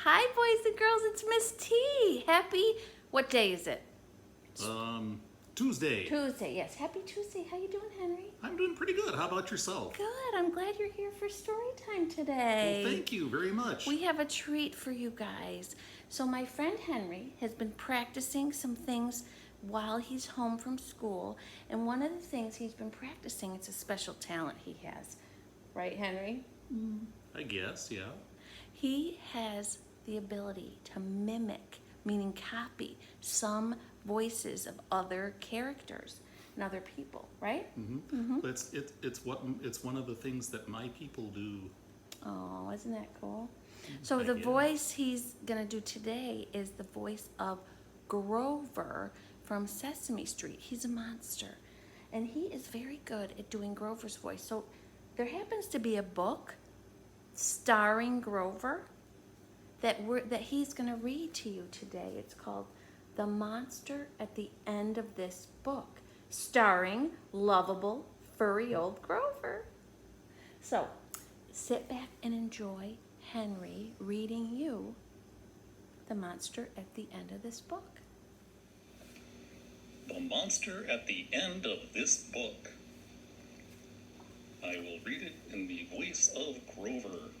Hi, boys and girls. It's Miss T. Happy. What day is it? Tuesday. Tuesday. Yes. Happy Tuesday. How you doing, Henry? I'm doing pretty good. How about yourself? Good. I'm glad you're here for story time today. Well, thank you very much. We have a treat for you guys. So my friend Henry has been practicing some things while he's home from school, and one of the things he's been practicing, it's a special talent he has. Right, Henry? I guess, yeah. He has the ability to mimic, meaning copy, some voices of other characters and other people, right? It's one of the things that my people do. Oh, isn't that cool? So I the guess. voice he's gonna do today is the voice of Grover from Sesame Street. He's a monster, and he is very good at doing Grover's voice. So there happens to be a book starring Grover that he's going to read to you today. It's called The Monster at the End of This Book, starring lovable, furry old Grover. So sit back and enjoy Henry reading you The Monster at the End of This Book. The Monster at the End of This Book. I will read it in the voice of Grover.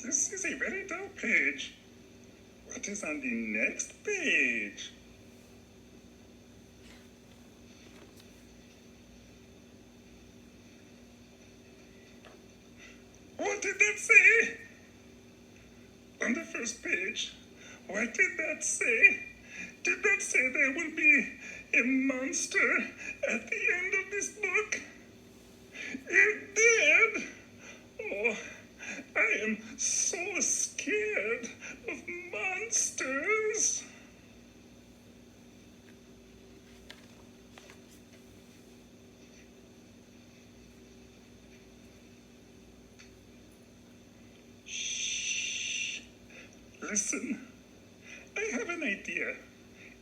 This is a very dull page. What is on the next page? What did that say? On the first page, what did that say? Did that say there will be a monster at the end of this book? It did! Oh, I am so scared of monsters. Shh. Listen, I have an idea.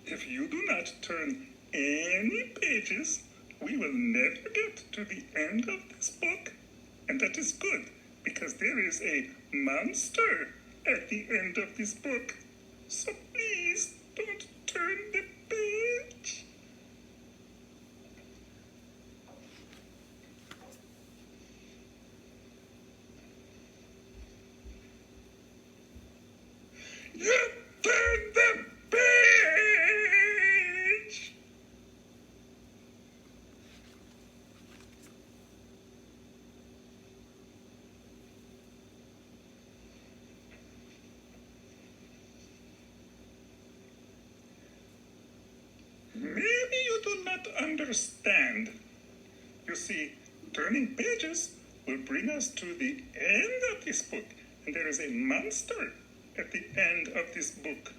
If you do not turn any pages, we will never get to the end of this book. And that is good, because there is a monster at the end of this book. So please don't turn the page. You turned the page! Maybe you do not understand. You see, turning pages will bring us to the end of this book, and there is a monster at the end of this book.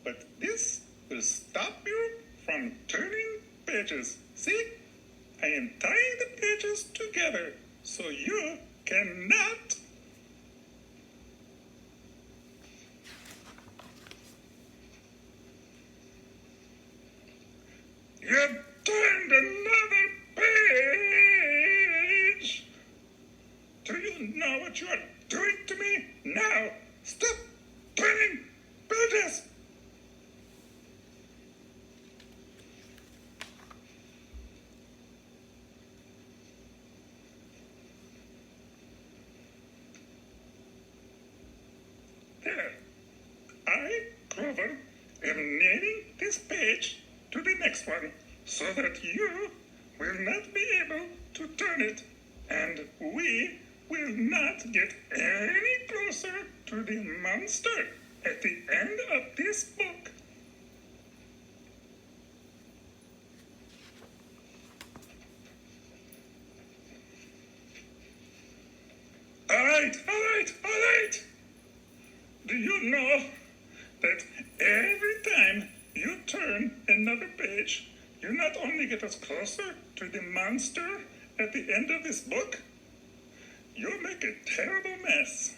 But this will stop you from turning pages. See? I am tying the pages together so you cannot. You turned another page! Do you know what you are doing to me? Now, stop turning pages! There. I, Grover, am nailing this page to the next one so that you will not be able to turn it, and we will not get any closer to the monster at the end of this book. All right. Do you know that every time you turn another page, you not only get us closer to the monster at the end of this book, you make a terrible mess.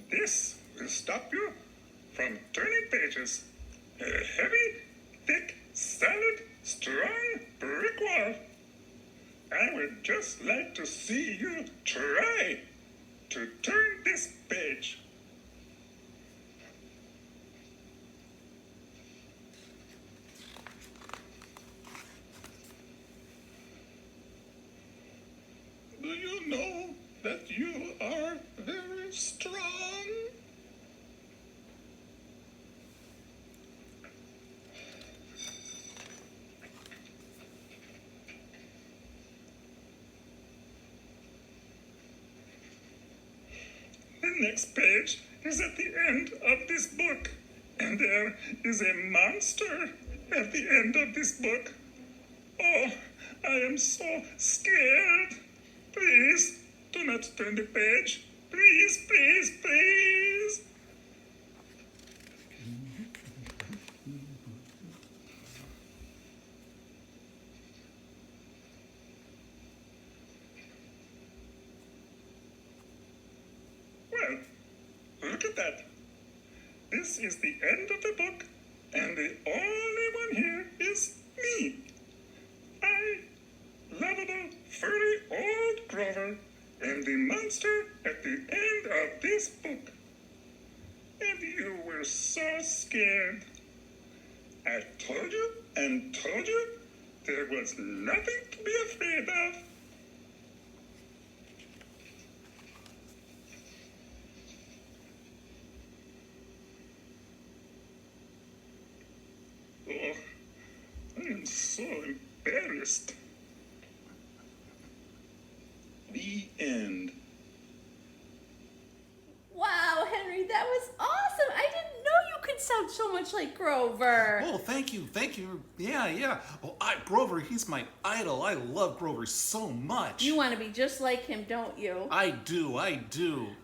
This will stop you from turning pages. A heavy, thick, solid, strong brick wall. I would just like to see you try to turn this page. Do you know that you are very strong? The next page is at the end of this book, and there is a monster at the end of this book. Oh, I am so scared. Please, do not turn the page. Please, please, please. Well, look at that. This is the end of the book, and the only one here is me. I, lovable, furry old Grover, am the monster at the end of this book. And you were so scared. I told you and told you there was nothing to be afraid of. Oh, I am so embarrassed. The end. Wow, Henry, that was awesome. I didn't know you could sound so much like Grover. Oh, thank you. Yeah. Oh, Grover, he's my idol. I love Grover so much. You want to be just like him, don't you? I do.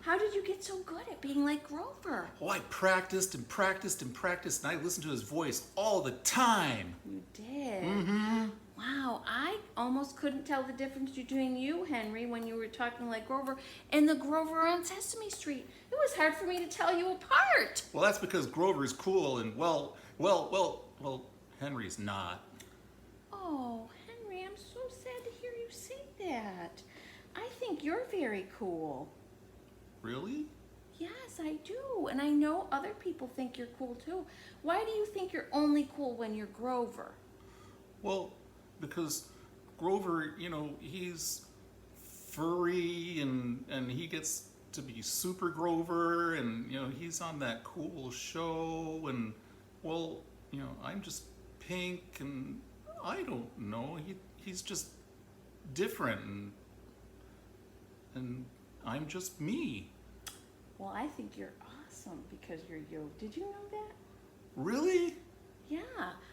How did you get so good at being like Grover? Oh, I practiced, and I listened to his voice all the time. You did? Mm-hmm. Wow, I almost couldn't tell the difference between you, Henry, when you were talking like Grover, and the Grover on Sesame Street. It was hard for me to tell you apart. Well, that's because Grover's cool, and well, Henry's not. Oh, Henry, I'm so sad to hear you say that. I think you're very cool. Really? Yes, I do. And I know other people think you're cool too. Why do you think you're only cool when you're Grover? Well, because Grover, he's furry and he gets to be Super Grover, and he's on that cool show, and well, I'm just pink, and I don't know, he's just different, and I'm just me. Well, I think you're awesome because you're you. Did you know that? Really? Yeah,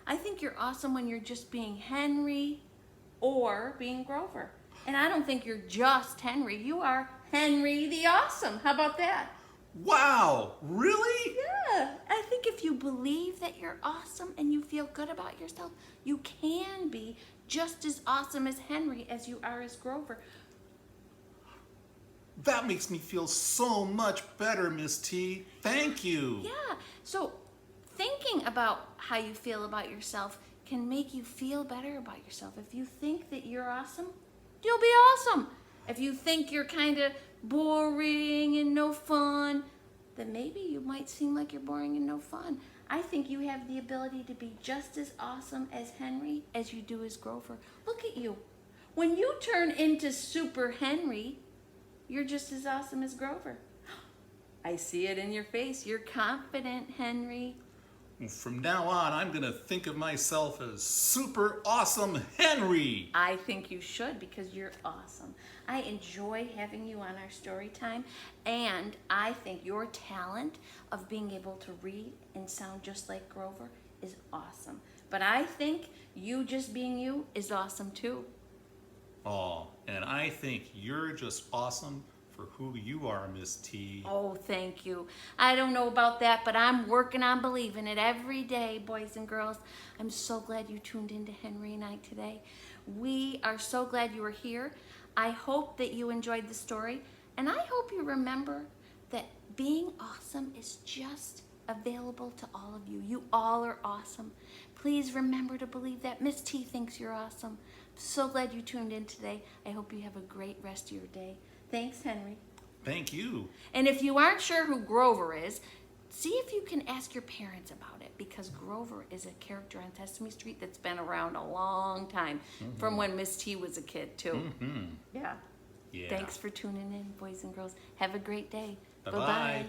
I think you're awesome when you're just being Henry or being Grover. And I don't think you're just Henry. You are Henry the Awesome. How about that? Wow, really? Yeah, I think if you believe that you're awesome and you feel good about yourself, you can be just as awesome as Henry as you are as Grover. That makes me feel so much better, Miss T. Thank you. Yeah, so thinking about how you feel about yourself can make you feel better about yourself. If you think that you're awesome, you'll be awesome. If you think you're kind of boring and no fun, then maybe you might seem like you're boring and no fun. I think you have the ability to be just as awesome as Henry as you do as Grover. Look at you. When you turn into Super Henry, you're just as awesome as Grover. I see it in your face. You're confident, Henry. From now on, I'm going to think of myself as Super Awesome Henry. I think you should because you're awesome. I enjoy having you on our story time, and I think your talent of being able to read and sound just like Grover is awesome. But I think you just being you is awesome too. Oh, and I think you're just awesome for who you are, Miss T. Oh, thank you. I don't know about that, but I'm working on believing it every day, boys and girls. I'm so glad you tuned into Henry and I today. We are so glad you were here. I hope that you enjoyed the story, and I hope you remember that being awesome is just available to all of you. You all are awesome. Please remember to believe that Miss T thinks you're awesome. So glad you tuned in today. I hope you have a great rest of your day. Thanks, Henry. Thank you. And if you aren't sure who Grover is, see if you can ask your parents about it, because Grover is a character on Sesame Street that's been around a long time, from when Miss T was a kid, too. Mm-hmm. Yeah. Yeah. Thanks for tuning in, boys and girls. Have a great day. Bye-bye. Bye-bye.